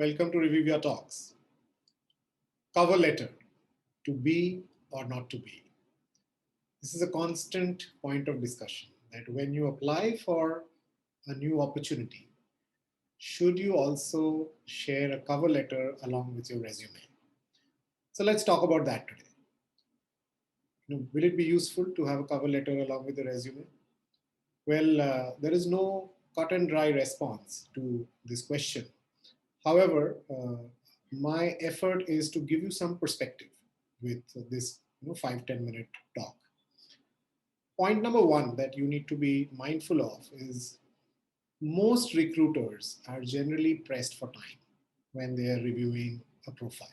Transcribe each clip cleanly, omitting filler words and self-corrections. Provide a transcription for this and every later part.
Welcome to Reviewia Talks. Cover letter, to be or not to be. This is a constant point of discussion that when you apply for a new opportunity, should you also share a cover letter along with your resume? So let's talk about that today. Will it be useful to have a cover letter along with the resume? Well, there is no cut and dry response to this question. However, my effort is to give you some perspective with this 5-10 minute talk. Point number one that you need to be mindful of is most recruiters are generally pressed for time when they are reviewing a profile.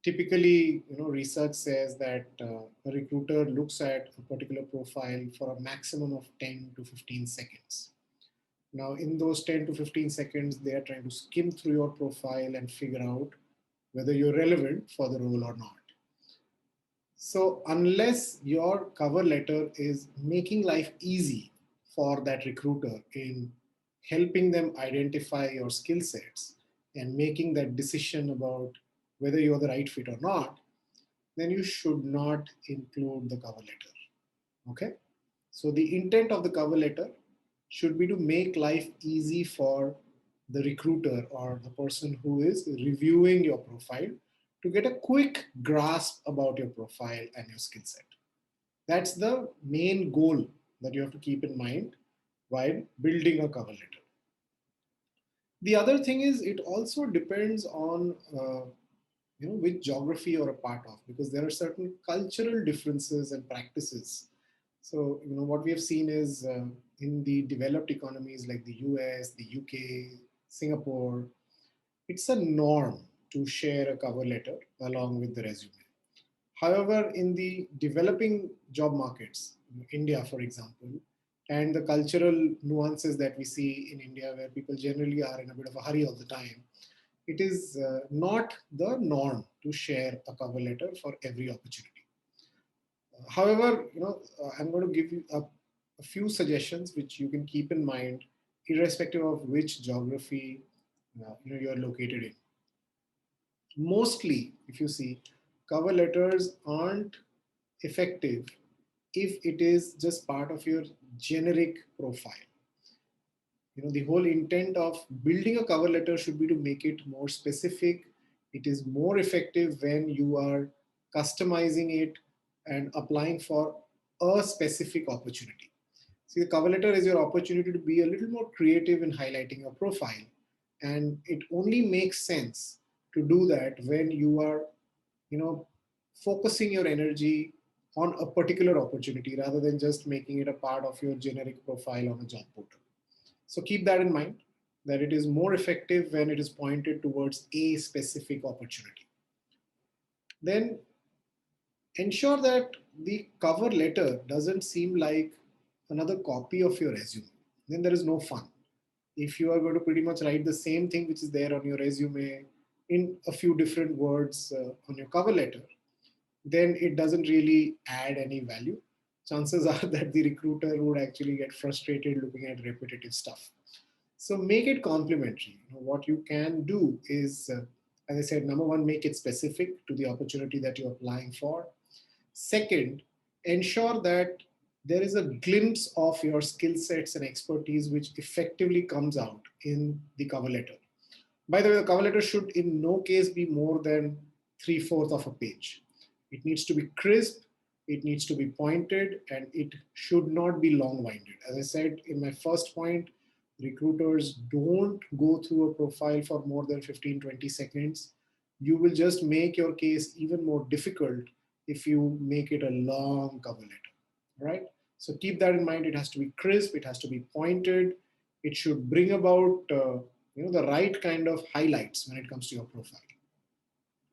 Typically, research says that a recruiter looks at a particular profile for a maximum of 10 to 15 seconds. Now, in those 10 to 15 seconds, they are trying to skim through your profile and figure out whether you're relevant for the role or not. So, unless your cover letter is making life easy for that recruiter in helping them identify your skill sets and making that decision about whether you're the right fit or not, then you should not include the cover letter. Okay? So, the intent of the cover letter should be to make life easy for the recruiter or the person who is reviewing your profile to get a quick grasp about your profile and your skill set. That's the main goal that you have to keep in mind while building a cover letter. The other thing is it also depends on which geography you're a part of, because there are certain cultural differences and practices. So what we have seen is in the developed economies like the US, the UK, Singapore, it's a norm to share a cover letter along with the resume. However, in the developing job markets, India, for example, and the cultural nuances that we see in India, where people generally are in a bit of a hurry all the time, it is not the norm to share a cover letter for every opportunity. However, I'm going to give you a few suggestions which you can keep in mind, irrespective of which geography you are located in. Mostly, if you see, cover letters aren't effective if it is just part of your generic profile. The whole intent of building a cover letter should be to make it more specific. It is more effective when you are customizing it and applying for a specific opportunity. See, the cover letter is your opportunity to be a little more creative in highlighting your profile. And it only makes sense to do that when you are, focusing your energy on a particular opportunity rather than just making it a part of your generic profile on a job portal. So keep that in mind, that it is more effective when it is pointed towards a specific opportunity. Then ensure that the cover letter doesn't seem like another copy of your resume. Then there is no fun. If you are going to pretty much write the same thing which is there on your resume in a few different words on your cover letter, then it doesn't really add any value. Chances are that the recruiter would actually get frustrated looking at repetitive stuff. So make it complementary. What you can do is, as I said, number one, make it specific to the opportunity that you're applying for. Second, ensure that there is a glimpse of your skill sets and expertise which effectively comes out in the cover letter. By the way, the cover letter should in no case be more than 3/4 of a page. It needs to be crisp, it needs to be pointed, and it should not be long-winded. As I said in my first point, recruiters don't go through a profile for more than 15-20 seconds. You will just make your case even more difficult if you make it a long cover letter, right? So keep that in mind. It has to be crisp, it has to be pointed, it should bring about the right kind of highlights when it comes to your profile.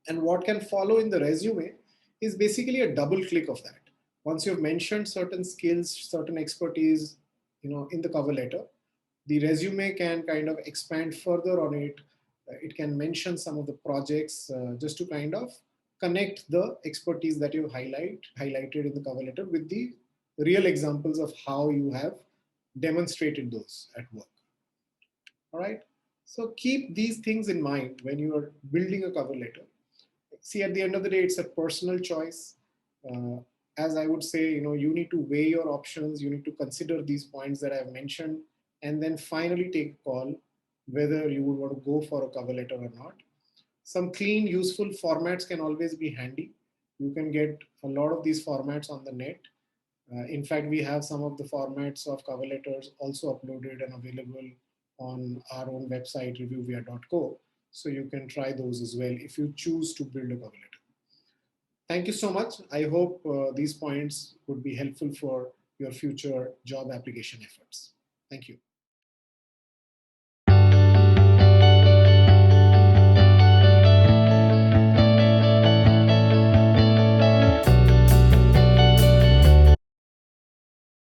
And what can follow in the resume is basically a double click of that. Once you've mentioned certain skills, certain expertise, in the cover letter, the resume can kind of expand further on it. It can mention some of the projects just to kind of connect the expertise that you highlighted in the cover letter with the real examples of how you have demonstrated those at work. All right. So keep these things in mind when you are building a cover letter. See, at the end of the day, it's a personal choice. Uh, as I would say, you need to weigh your options. You need to consider these points that I've mentioned, and then finally take a call whether you would want to go for a cover letter or not. Some clean, useful formats can always be handy. You can get a lot of these formats on the net. In fact, we have some of the formats of cover letters also uploaded and available on our own website, reviewia.co. So you can try those as well if you choose to build a cover letter. Thank you so much. I hope these points would be helpful for your future job application efforts. Thank you.